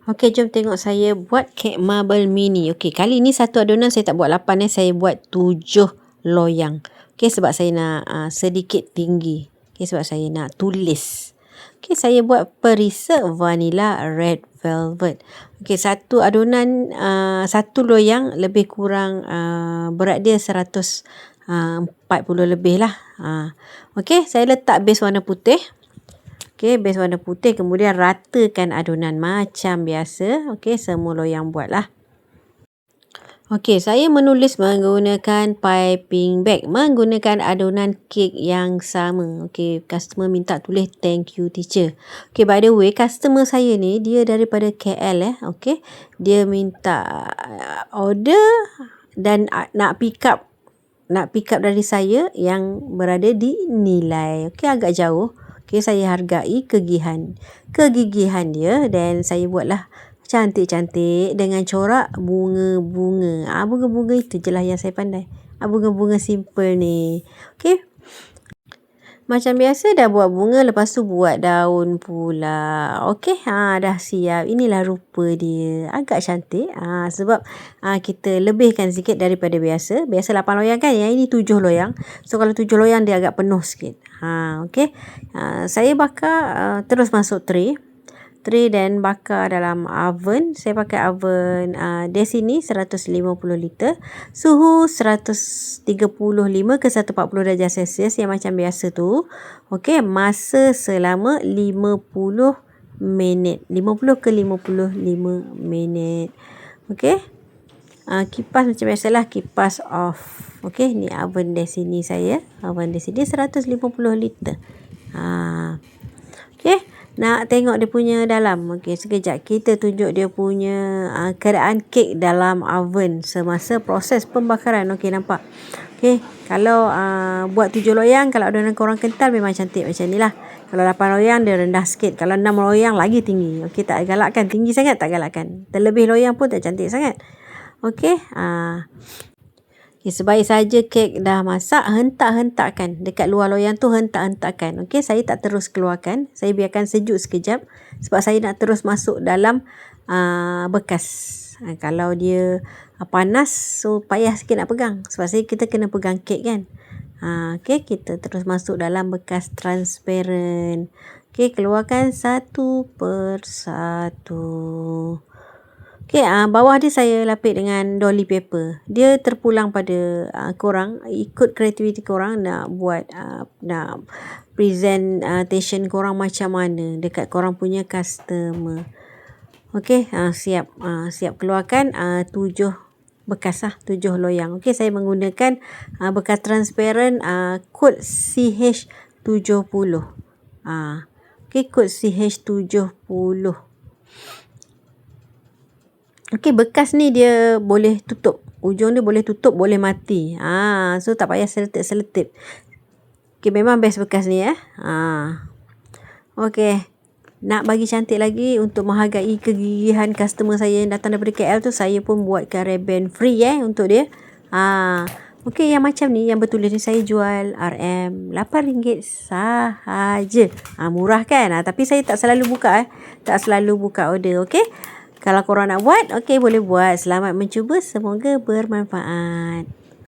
Okey, jom tengok saya buat kek marble mini. Okey, kali ni satu adunan saya tak buat 8 saya buat 7 loyang. Okey, sebab saya nak sedikit tinggi. Okey, sebab saya nak tulis. Okey, saya buat perisa vanilla red velvet. Okey, satu adunan satu loyang lebih kurang berat dia 140 lebih lah. Okey, saya letak base warna putih. Okey, base warna putih, kemudian ratakan adunan macam biasa. Okey, semua loyang buatlah. Okey, saya menulis menggunakan piping bag, menggunakan adunan kek yang sama. Okey, customer minta tulis thank you teacher. Okey, by the way, customer saya ni dia daripada KL Okey, dia minta order dan nak pick up dari saya yang berada di Nilai. Okey, agak jauh. Okey, saya hargai kegigihan dia dan saya buatlah cantik-cantik dengan corak bunga-bunga. Bunga-bunga itu je lah yang saya pandai. Bunga-bunga simple ni. Okey. Macam biasa dah buat bunga, lepas tu buat daun pula. Okey, dah siap. Inilah rupa dia. Agak cantik. Sebab kita lebihkan sikit daripada biasa. Biasa 8 loyang kan? Yang ini 7 loyang. So kalau 7 loyang dia agak penuh sikit. Okey. Saya bakar terus masuk tray dan bakar dalam oven. Saya pakai oven Desini 150 liter, suhu 135 ke 140 darjah Celsius yang macam biasa tu. Okey, masa selama 50 minit. 50 ke 55 minit. Okey. Kipas macam biasalah, kipas off. Okey, ni oven Desini saya. Oven Desini 150 liter. Okey. Nak tengok dia punya dalam. Okey, sekejap kita tunjuk dia punya keadaan kek dalam oven semasa proses pembakaran. Okey, nampak. Okey, kalau buat 7 loyang, kalau adunan korang kental memang cantik macam ni lah. Kalau 8 loyang dia rendah sikit. Kalau 6 loyang lagi tinggi. Okey, tak galakkan. Tinggi sangat tak galakkan. Terlebih loyang pun tak cantik sangat. Okey. Okay, sebaik saja kek dah masak, hentak-hentakkan. Dekat luar loyang tu hentak-hentakkan. Okey, saya tak terus keluarkan. Saya biarkan sejuk sekejap. Sebab saya nak terus masuk dalam bekas. Kalau dia panas, so payah sikit nak pegang. Sebab kita kena pegang kek kan. Okey, kita terus masuk dalam bekas transparent. Okey, keluarkan satu persatu. Okey, bawah dia saya lapik dengan dolly paper. Dia terpulang pada korang, ikut kreativiti korang nak buat, nak presentation korang macam mana dekat korang punya customer. Okey, siap keluarkan 7 bekas 7 loyang. Okey, saya menggunakan bekas transparent kod CH70. Okey, kod CH70. Okey, bekas ni dia boleh tutup. Ujung dia boleh tutup, boleh mati. So tak payah seletip-seletip. Okey, memang best bekas ni Okey. Nak bagi cantik lagi untuk menghargai kegigihan customer saya yang datang daripada KL tu, saya pun buatkan ribbon free untuk dia. Okey, yang macam ni, yang bertulis ni saya jual RM8 sahaja. Murah kan? Tapi saya tak selalu buka Tak selalu buka order. Okey. Kalau korang nak buat, okey boleh buat. Selamat mencuba. Semoga bermanfaat.